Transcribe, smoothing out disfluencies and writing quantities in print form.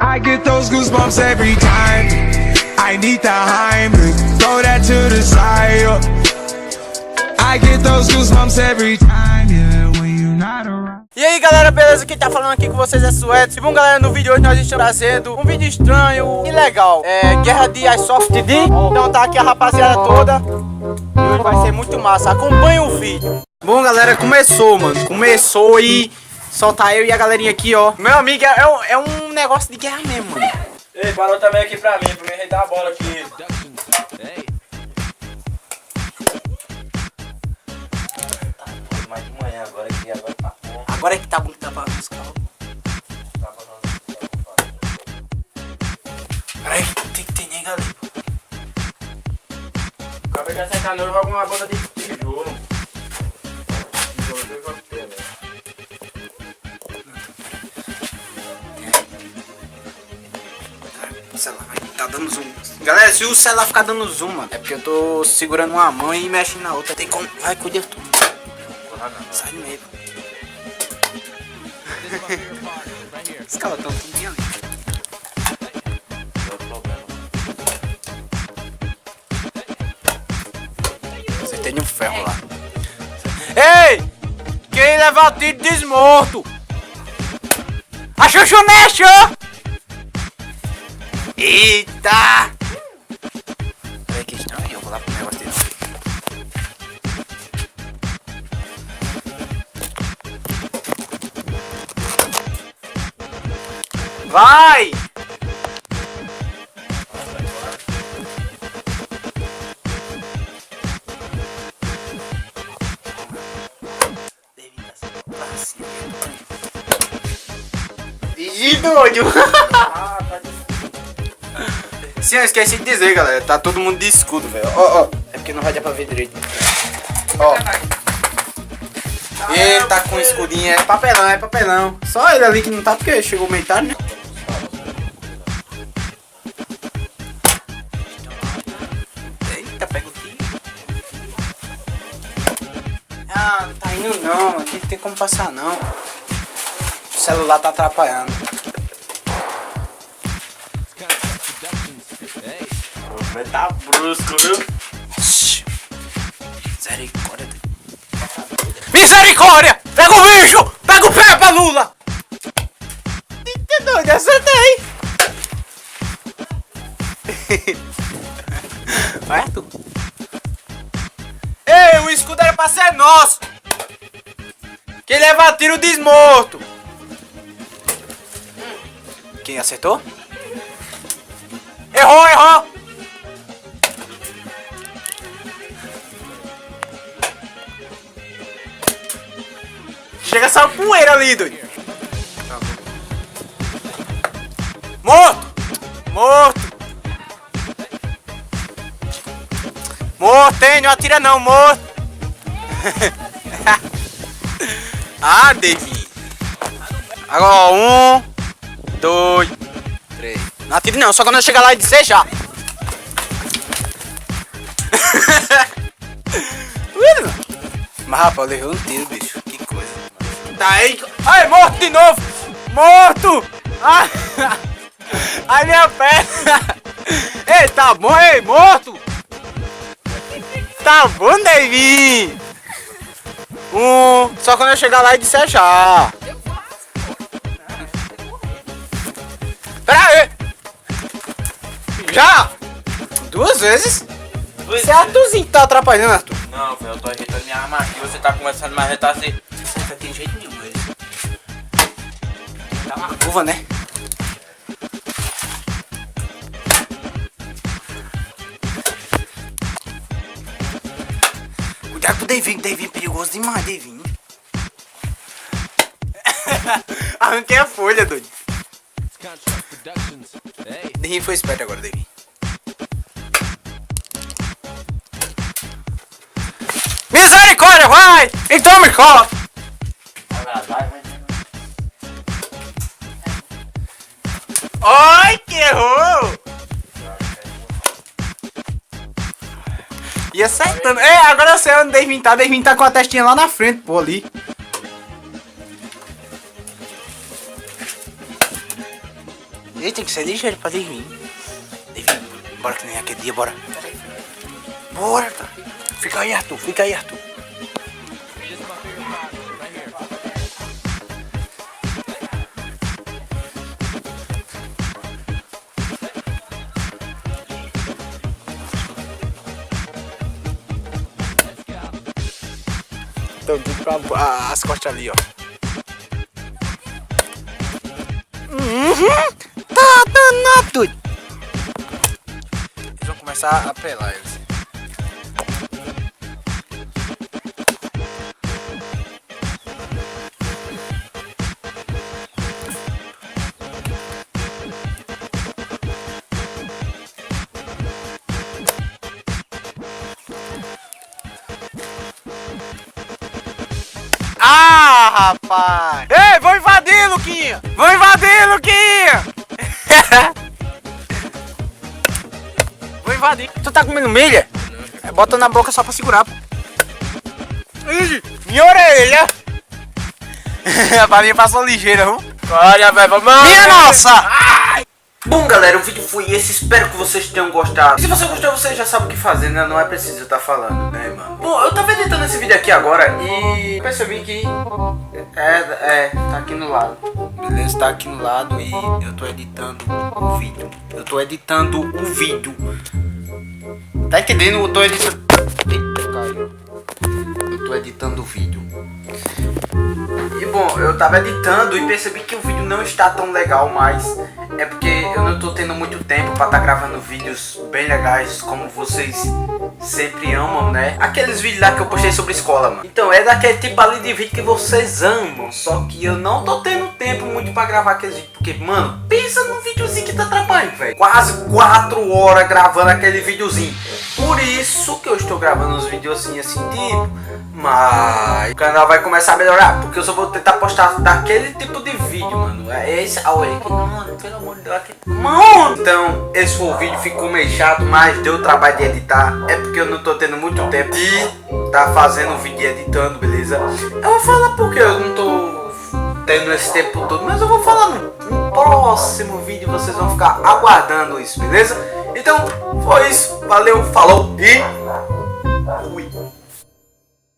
I get those goosebumps every time. I need the Heimlich, throw that to the side. I get those goosebumps every time, yeah, when you're not around. E aí galera, beleza? Quem tá falando aqui com vocês é Sueto. E bom galera, no vídeo de hoje nós estamos trazendo um vídeo estranho e legal. É Guerra de Airsoft D. Então tá aqui a rapaziada toda. E hoje vai ser muito massa, acompanha o vídeo. Bom galera, começou mano, começou e só tá eu e a galerinha aqui ó. Meu amigo, é um negócio de guerra mesmo mano. Ei, parou também aqui pra mim ajeitar a bola aqui. Mais de manhã agora aqui, agora tá bom. Agora é que tá bonito, tá pra buscar. Peraí, tem que ter nega ali. Acabei de acertar noivo com uma banda de tijolo. Tijolo vai ter, né? O celular vai tá dando zoom. Galera, se o celular ficar dando zoom, mano, é porque eu tô segurando uma mão e mexendo na outra. Tem como. Vai, cuida tu. Sai do meio. Os caras tão tudo ali. Você tem um ferro lá. Ei! Quem leva o tiro desmorto? A Xuxu mexeu! Eita! Peraí que estranho, eu vou lá pro negócio dele. Vai! Ih, doido! Sim, eu esqueci de dizer, galera. Tá todo mundo de escudo, velho. Ó, ó. É porque não vai dar pra ver direito. Ó. Ele tá com escudinho. É papelão, é papelão. Só ele ali que não tá porque chegou meio tarde, né? Eita, pega o tiro. Ah, não tá indo não. Aqui não tem como passar não. O celular tá atrapalhando. Tá brusco, viu? Misericórdia. Misericórdia! Pega o bicho! Pega o pé pra Lula! Que doido, acertei! Vai, Arthur. Ei, o escudo era pra ser nosso! Quem leva tiro desmorto! Quem acertou? Errou, errou! Chega essa poeira ali, doido. Morto! Morto! Morto, hein? Não atira não, morto! Ah, David! Agora 1, 2, 3. Não atire não, só quando eu chegar lá e dizer já. Mas rapaz, eu levei um tiro, bicho. Que coisa. Tá aí. Ai, morto de novo! Morto! Ai, ai minha perna! Ei, tá bom, ei, morto! Tá bom, David! Só quando eu chegar lá e disser já. Pera aí! Já! 2 vezes? Você é Arthurzinho que tá atrapalhando, Arthur. Não, velho, eu tô ajeitando minha arma aqui. Você tá começando a me ajeitar assim. Não tem jeito nenhum, velho. Dá uma curva, né? Cuidado com o Davinho, Davinho é perigoso demais, Davinho. Arranquei a folha, doido. Davinho foi esperto agora, Davinho. Misericórdia, vai! Então me cola! Ai, que errou! E acertando. É, agora eu sei onde Davinho tá. Davinho tá com a testinha lá na frente, pô, ali. Ele tem que ser ligeiro pra Devin. Devin, bora que nem aquele dia, bora. Bora, tá. Fica aí, Arthur, fica aí, Arthur. Então, tudo com as costas ali, ó. Tá danado! Eles vão começar a pelar eles. Ah, rapaz! Ei, vou invadir, Luquinha! Vou invadir, Luquinha! Vou invadir. Tu tá comendo milha? É, bota na boca só pra segurar, pô. Ih, minha orelha! Pra mim passou ligeira, viu? Olha, velho, vamos! Minha nossa! Ai! Bom, galera, o vídeo foi esse, espero que vocês tenham gostado. E se você gostou, você já sabe o que fazer, né? Não é preciso eu estar falando, né, mano? Bom, eu tava editando esse vídeo aqui agora e percebi que tá aqui no lado. Beleza, tá aqui no lado e eu tô editando o vídeo. Tá entendendo? Eu tô editando... Eita, caiu. Eu tô editando o vídeo. E bom, eu tava editando e percebi que o vídeo não está tão legal mais. É porque eu não tô tendo muito tempo pra estar gravando vídeos bem legais, como vocês sempre amam, né? Aqueles vídeos lá que eu postei sobre escola, mano. Então é daquele tipo ali de vídeo que vocês amam. Só que eu não tô tendo tempo muito pra gravar aqueles vídeos. Porque, mano, pensa num videozinho que tá trabalhando, velho. Quase 4 horas gravando aquele videozinho. Por isso que eu estou gravando uns videozinhos assim, tipo. Mas o canal vai começar a melhorar, porque eu só vou tentar postar daquele tipo de vídeo, mano. É esse. Olha aqui, mano, pelo amor de Deus, aqui. Mano! Então, esse foi o vídeo, ficou meio chato, mas deu trabalho de editar. É porque eu não tô tendo muito tempo de tá fazendo o vídeo e editando, beleza? Eu vou falar porque eu não tô tendo esse tempo todo, mas eu vou falar no próximo vídeo, vocês vão ficar aguardando isso, beleza? Então, foi isso, valeu, falou e fui!